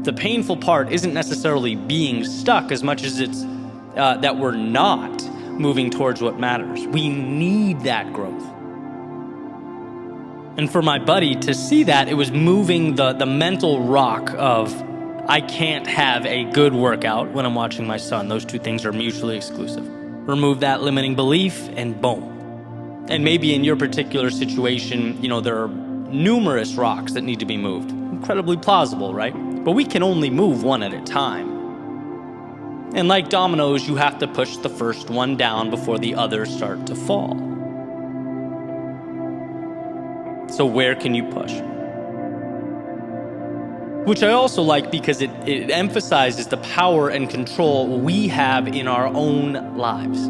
the painful part isn't necessarily being stuck as much as it's that we're not moving towards what matters. We need that growth. And for my buddy to see that, it was moving the mental rock of, I can't have a good workout when I'm watching my son. Those two things are mutually exclusive. Remove that limiting belief and boom. And maybe in your particular situation, there are numerous rocks that need to be moved. Incredibly plausible, right? But we can only move one at a time. And like dominoes, you have to push the first one down before the others start to fall. So where can you push? Which I also like because it emphasizes the power and control we have in our own lives.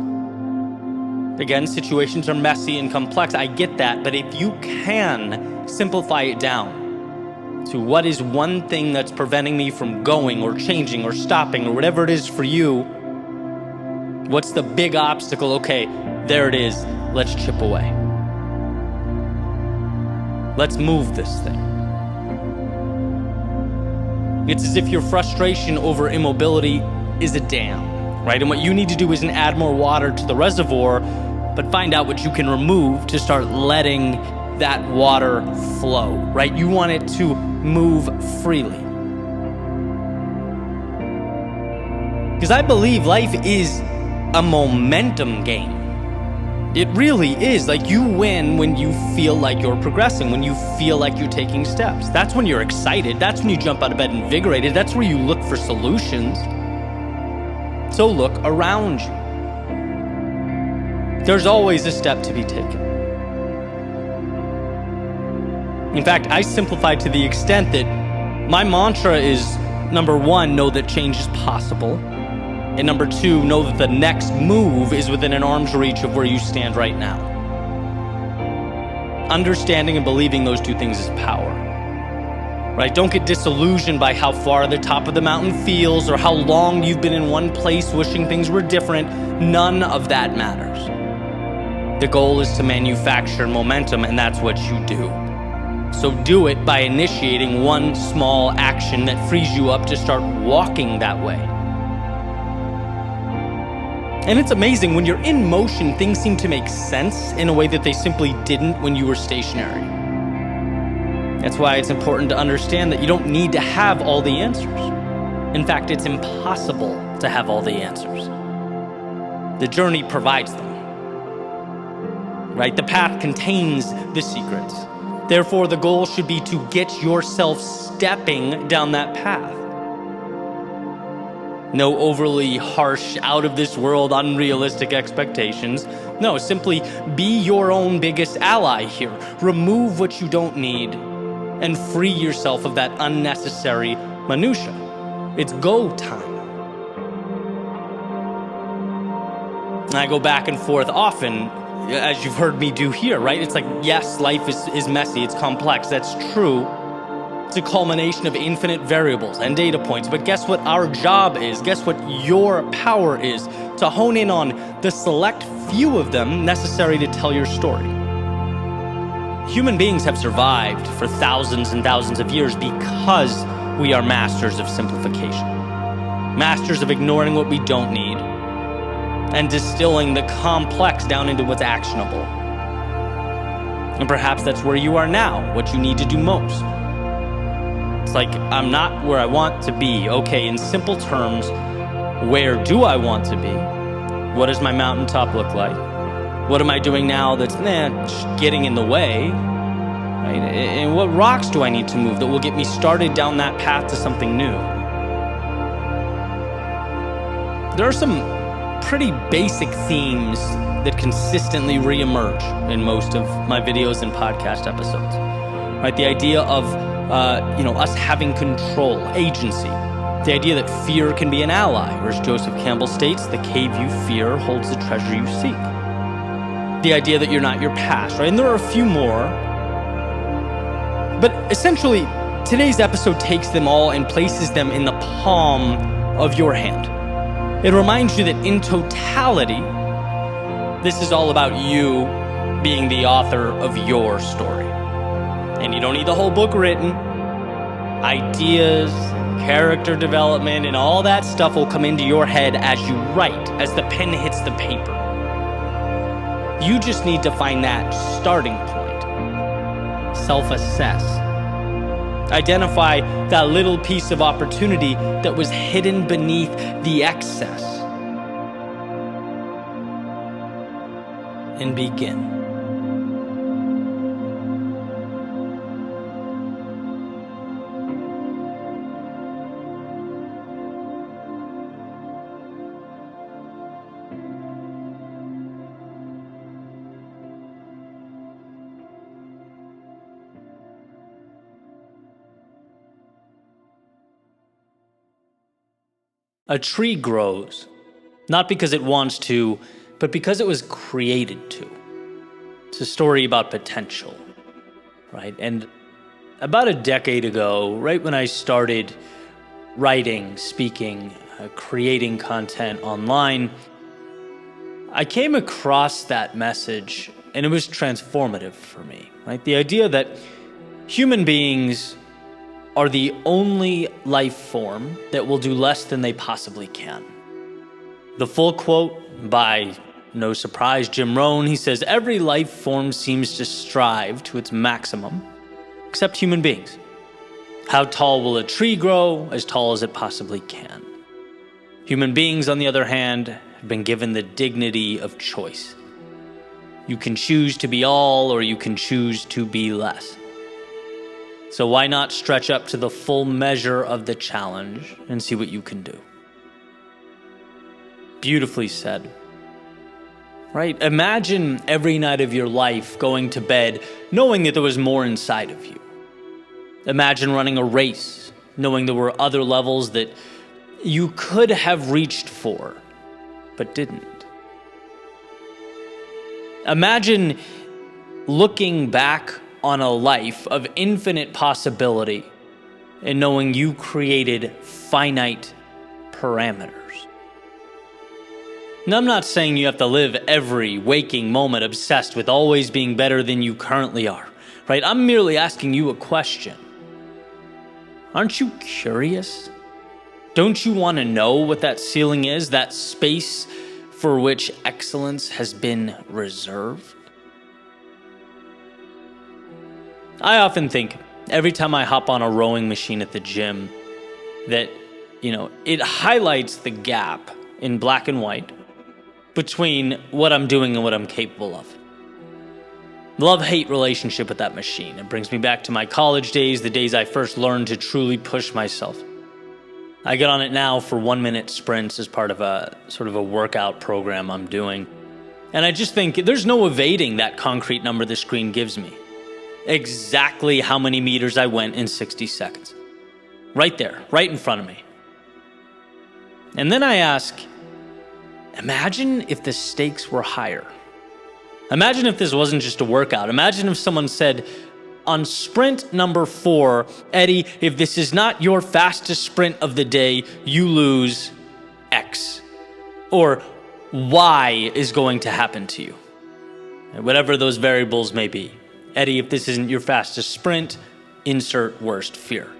Again, situations are messy and complex. I get that. But if you can simplify it down to what is one thing that's preventing me from going or changing or stopping or whatever it is for you, what's the big obstacle? Okay, there it is. Let's chip away. Let's move this thing. It's as if your frustration over immobility is a dam, right? And what you need to do isn't add more water to the reservoir, but find out what you can remove to start letting that water flow, right? You want it to move freely. Because I believe life is a momentum game. It really is. Like, you win when you feel like you're progressing, when you feel like you're taking steps. That's when you're excited. That's when you jump out of bed invigorated. That's where you look for solutions. So look around you. There's always a step to be taken. In fact, I simplified to the extent that my mantra is, number one, know that change is possible. And number two, know that the next move is within an arm's reach of where you stand right now. Understanding and believing those two things is power. Right? Don't get disillusioned by how far the top of the mountain feels or how long you've been in one place wishing things were different. None of that matters. The goal is to manufacture momentum, and that's what you do. So do it by initiating one small action that frees you up to start walking that way. And it's amazing, when you're in motion, things seem to make sense in a way that they simply didn't when you were stationary. That's why it's important to understand that you don't need to have all the answers. In fact, it's impossible to have all the answers. The journey provides them. Right? The path contains the secrets. Therefore, the goal should be to get yourself stepping down that path. No overly harsh, out of this world, unrealistic expectations. No, simply be your own biggest ally here. Remove what you don't need and free yourself of that unnecessary minutia. It's go time. And I go back and forth often, as you've heard me do here, right? It's like, yes, life is messy, it's complex, that's true. It's a culmination of infinite variables and data points. But guess what our job is? Guess what your power is? To hone in on the select few of them necessary to tell your story. Human beings have survived for thousands and thousands of years because we are masters of simplification. Masters of ignoring what we don't need and distilling the complex down into what's actionable. And perhaps that's where you are now, what you need to do most. It's like, I'm not where I want to be. Okay, in simple terms, where do I want to be? What does my mountaintop look like? What am I doing now that's getting in the way? right? And what rocks do I need to move that will get me started down that path to something new? There are some pretty basic themes that consistently reemerge in most of my videos and podcast episodes, right? The idea of, us having control, agency. The idea that fear can be an ally, or as Joseph Campbell states, the cave you fear holds the treasure you seek. The idea that you're not your past, right? And there are a few more. But essentially, today's episode takes them all and places them in the palm of your hand. It reminds you that in totality, this is all about you being the author of your story. And you don't need the whole book written. Ideas, character development, and all that stuff will come into your head as you write, as the pen hits the paper. You just need to find that starting point. Self-assess. Identify that little piece of opportunity that was hidden beneath the excess. And begin. A tree grows, not because it wants to, but because it was created to. It's a story about potential, right? And about a decade ago, right when I started writing, speaking, creating content online, I came across that message, and it was transformative for me, right? The idea that human beings are the only life form that will do less than they possibly can. The full quote by, no surprise, Jim Rohn, he says, "Every life form seems to strive to its maximum, except human beings. How tall will a tree grow? As tall as it possibly can. Human beings, on the other hand, have been given the dignity of choice. You can choose to be all, or you can choose to be less. So why not stretch up to the full measure of the challenge and see what you can do?" Beautifully said. Right? Imagine every night of your life going to bed knowing that there was more inside of you. Imagine running a race knowing there were other levels that you could have reached for, but didn't. Imagine looking back on a life of infinite possibility and knowing you created finite parameters. Now, I'm not saying you have to live every waking moment obsessed with always being better than you currently are, right? I'm merely asking you a question. Aren't you curious? Don't you want to know what that ceiling is, that space for which excellence has been reserved? I often think every time I hop on a rowing machine at the gym that, it highlights the gap in black and white between what I'm doing and what I'm capable of. Love-hate relationship with that machine. It brings me back to my college days, the days I first learned to truly push myself. I get on it now for 1-minute sprints as part of a sort of a workout program I'm doing. And I just think there's no evading that concrete number the screen gives me. Exactly how many meters I went in 60 seconds. Right there, right in front of me. And then I ask, imagine if the stakes were higher. Imagine if this wasn't just a workout. Imagine if someone said, on sprint number 4, Eddie, if this is not your fastest sprint of the day, you lose X. Or Y is going to happen to you. Whatever those variables may be. Eddie, if this isn't your fastest sprint, insert worst fear.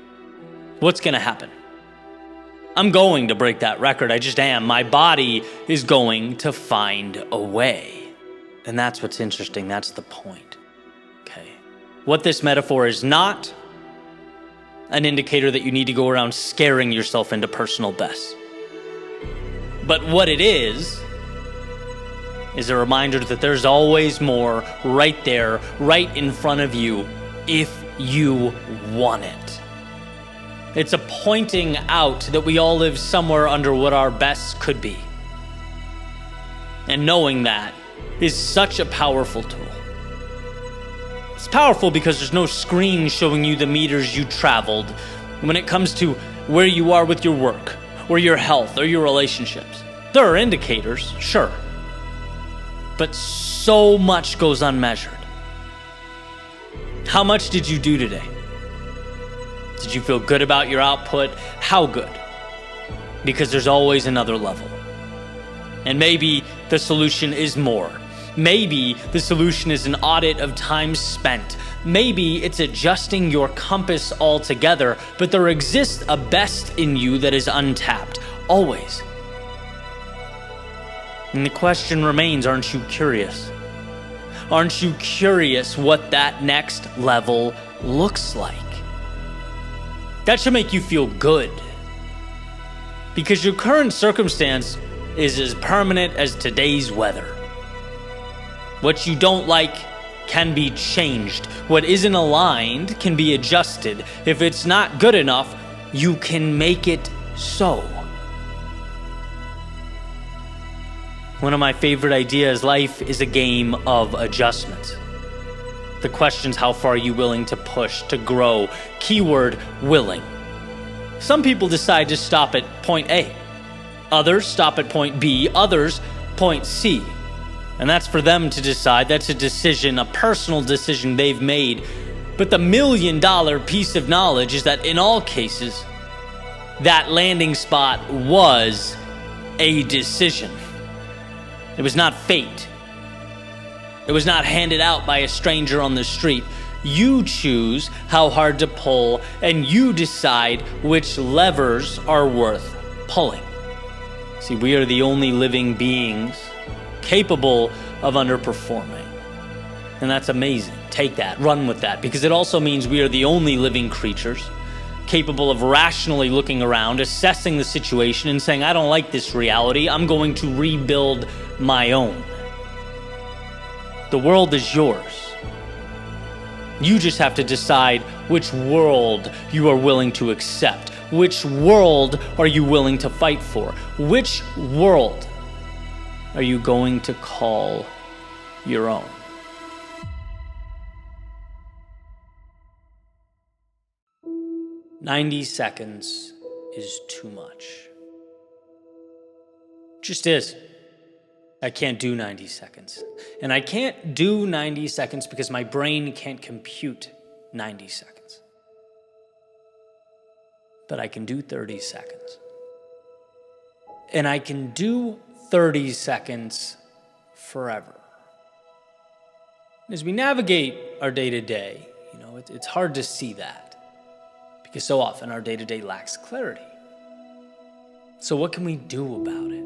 What's going to happen? I'm going to break that record. I just am. My body is going to find a way. And that's what's interesting. That's the point. Okay. What this metaphor is not an indicator that you need to go around scaring yourself into personal bests. But what it is a reminder that there's always more right there, right in front of you, if you want it. It's a pointing out that we all live somewhere under what our best could be. And knowing that is such a powerful tool. It's powerful because there's no screen showing you the meters you traveled when it comes to where you are with your work, or your health, or your relationships. There are indicators, sure, but so much goes unmeasured. How much did you do today? Did you feel good about your output? How good? Because there's always another level. And maybe the solution is more. Maybe the solution is an audit of time spent. Maybe it's adjusting your compass altogether, but there exists a best in you that is untapped, always. And the question remains, aren't you curious? Aren't you curious what that next level looks like? That should make you feel good. Because your current circumstance is as permanent as today's weather. What you don't like can be changed. What isn't aligned can be adjusted. If it's not good enough, you can make it so. One of my favorite ideas, life is a game of adjustments. The question's how far are you willing to push, to grow? Keyword, willing. Some people decide to stop at point A. Others stop at point B. Others, point C. And that's for them to decide. That's a decision, a personal decision they've made. But the $1 million piece of knowledge is that in all cases, that landing spot was a decision. It was not fate. It was not handed out by a stranger on the street. You choose how hard to pull, and you decide which levers are worth pulling. See, we are the only living beings capable of underperforming. And that's amazing. Take that, run with that, because it also means we are the only living creatures capable of rationally looking around, assessing the situation, and saying, I don't like this reality. I'm going to rebuild my own. The world is yours. You just have to decide which world you are willing to accept. Which world are you willing to fight for? Which world are you going to call your own? "90 seconds is too much." Just is. I can't do 90 seconds. And I can't do 90 seconds because my brain can't compute 90 seconds. But I can do 30 seconds. And I can do 30 seconds forever. As we navigate our day-to-day, it's hard to see that because so often our day-to-day lacks clarity. So what can we do about it?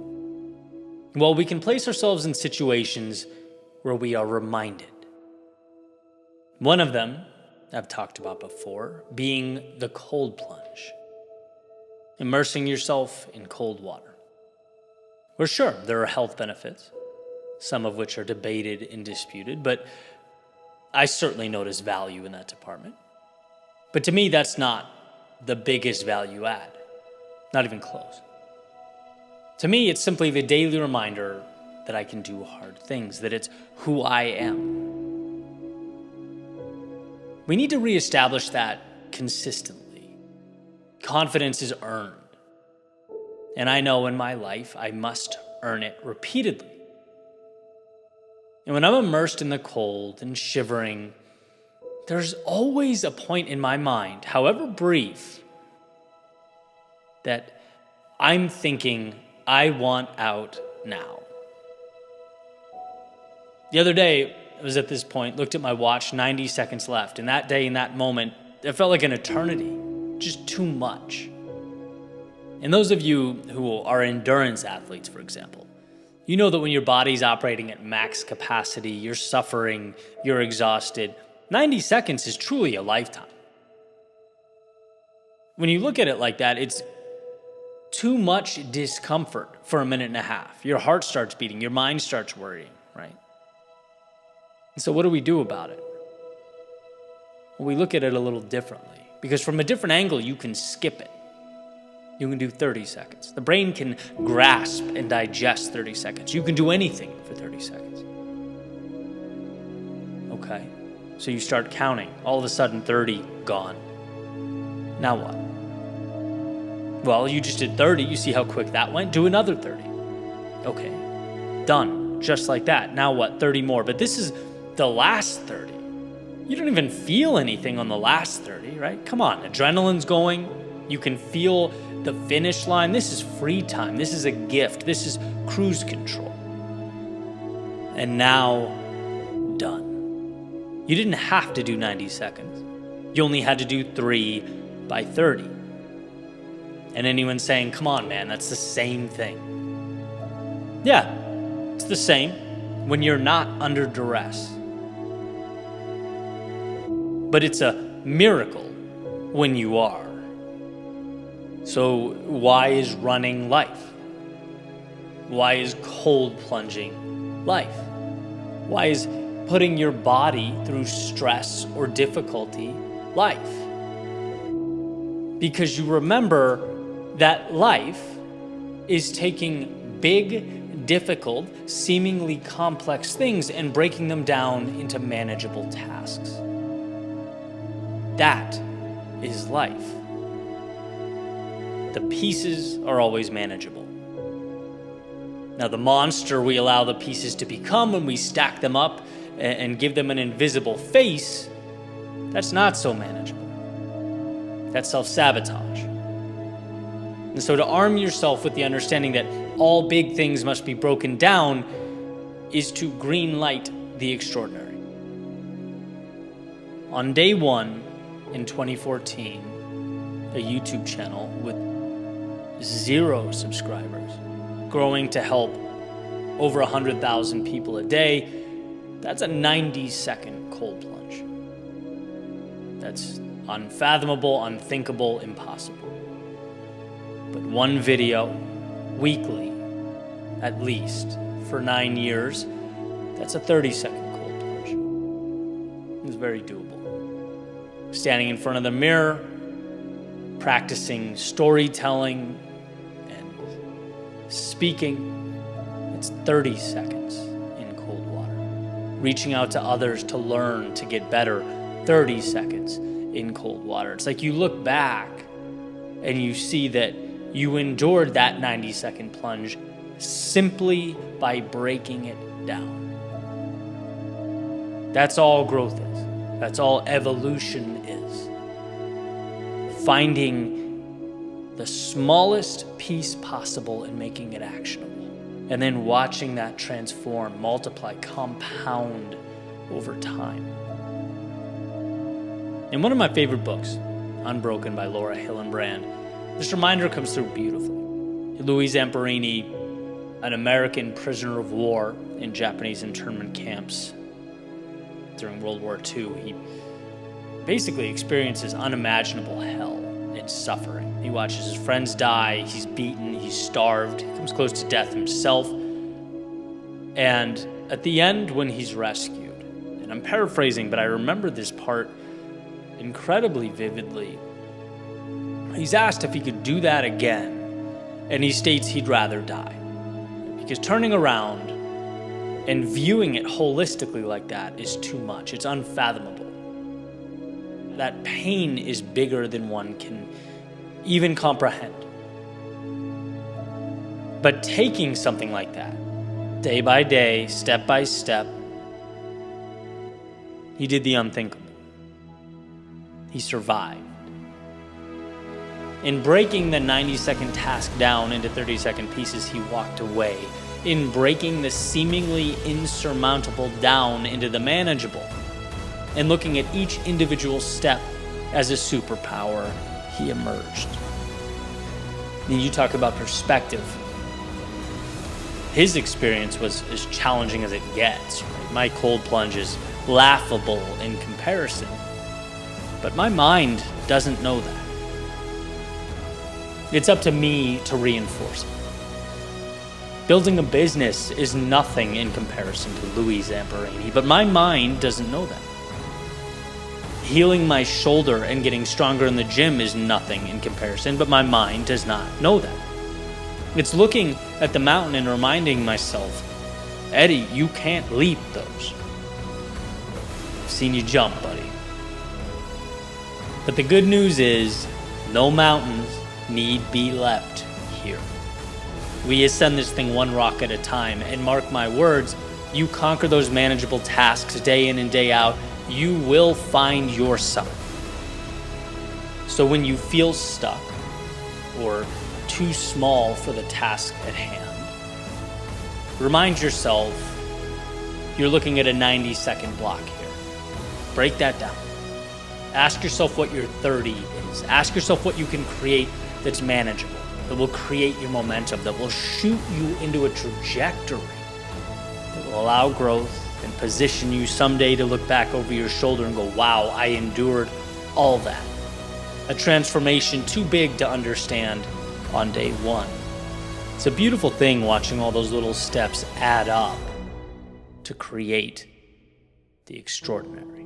Well, we can place ourselves in situations where we are reminded. One of them I've talked about before, being the cold plunge. Immersing yourself in cold water. Well, sure, there are health benefits, some of which are debated and disputed, but I certainly notice value in that department. But to me, that's not the biggest value add, not even close. To me, it's simply the daily reminder that I can do hard things, that it's who I am. We need to reestablish that consistently. Confidence is earned. And I know in my life, I must earn it repeatedly. And when I'm immersed in the cold and shivering, there's always a point in my mind, however brief, that I'm thinking, I want out now. The other day, I was at this point, looked at my watch, 90 seconds left. And that day, in that moment, it felt like an eternity, just too much. And those of you who are endurance athletes, for example, you know that when your body's operating at max capacity, you're suffering, you're exhausted, 90 seconds is truly a lifetime. When you look at it like that, it's too much discomfort for a minute and a half. Your heart starts beating, your mind starts worrying, right? And so what do we do about it? We look at it a little differently because from a different angle, you can skip it. You can do 30 seconds. The brain can grasp and digest 30 seconds. You can do anything for 30 seconds. Okay, so you start counting. All of a sudden, 30 gone. Now what? Well, you just did 30. You see how quick that went? Do another 30. Okay, done. Just like that. Now what? 30 more. But this is the last 30. You don't even feel anything on the last 30, right? Come on, adrenaline's going. You can feel the finish line. This is free time. This is a gift. This is cruise control. And now, done. You didn't have to do 90 seconds. You only had to do 3 by 30. And anyone saying, come on, man, that's the same thing. Yeah, it's the same when you're not under duress. But it's a miracle when you are. So why is running life? Why is cold plunging life? Why is putting your body through stress or difficulty life? Because you remember that life is taking big, difficult, seemingly complex things and breaking them down into manageable tasks. That is life. The pieces are always manageable. Now, the monster we allow the pieces to become when we stack them up and give them an invisible face, that's not so manageable. That's self-sabotage. And so to arm yourself with the understanding that all big things must be broken down is to green light the extraordinary. On day 1 in 2014, a YouTube channel with 0 subscribers, growing to help over 100,000 people a day, that's a 90-second cold plunge. That's unfathomable, unthinkable, impossible. But one video, weekly, at least, for 9 years, that's a 30-second cold plunge. It's very doable. Standing in front of the mirror, practicing storytelling and speaking, it's 30 seconds in cold water. Reaching out to others to learn, to get better, 30 seconds in cold water. It's like you look back and you see that you endured that 90-second plunge simply by breaking it down. That's all growth is. That's all evolution is. Finding the smallest piece possible and making it actionable. And then watching that transform, multiply, compound over time. In one of my favorite books, Unbroken by Laura Hillenbrand, this reminder comes through beautifully. Louis Zamperini, an American prisoner of war in Japanese internment camps during World War II, he basically experiences unimaginable hell and suffering. He watches his friends die, he's beaten, he's starved, he comes close to death himself. And at the end, when he's rescued, and I'm paraphrasing, but I remember this part incredibly vividly, he's asked if he could do that again, and he states he'd rather die. Because turning around and viewing it holistically like that is too much. It's unfathomable. That pain is bigger than one can even comprehend. But taking something like that, day by day, step by step, he did the unthinkable. He survived. In breaking the 90-second task down into 30-second pieces, he walked away. In breaking the seemingly insurmountable down into the manageable, and looking at each individual step as a superpower, he emerged. And you talk about perspective. His experience was as challenging as it gets. Right? My cold plunge is laughable in comparison. But my mind doesn't know that. It's up to me to reinforce it. Building a business is nothing in comparison to Louis Zamperini, but my mind doesn't know that. Healing my shoulder and getting stronger in the gym is nothing in comparison, but my mind does not know that. It's looking at the mountain and reminding myself, Eddie, you can't leap those. I've seen you jump, buddy. But the good news is, no mountains need be leapt here. We ascend this thing one rock at a time, and mark my words, you conquer those manageable tasks day in and day out, you will find yourself. So when you feel stuck or too small for the task at hand, remind yourself you're looking at a 90-second block here. Break that down. Ask yourself what your 30 is. Ask yourself what you can create that's manageable, that will create your momentum, that will shoot you into a trajectory that will allow growth and position you someday to look back over your shoulder and go, wow, I endured all that. A transformation too big to understand on day one. It's a beautiful thing watching all those little steps add up to create the extraordinary.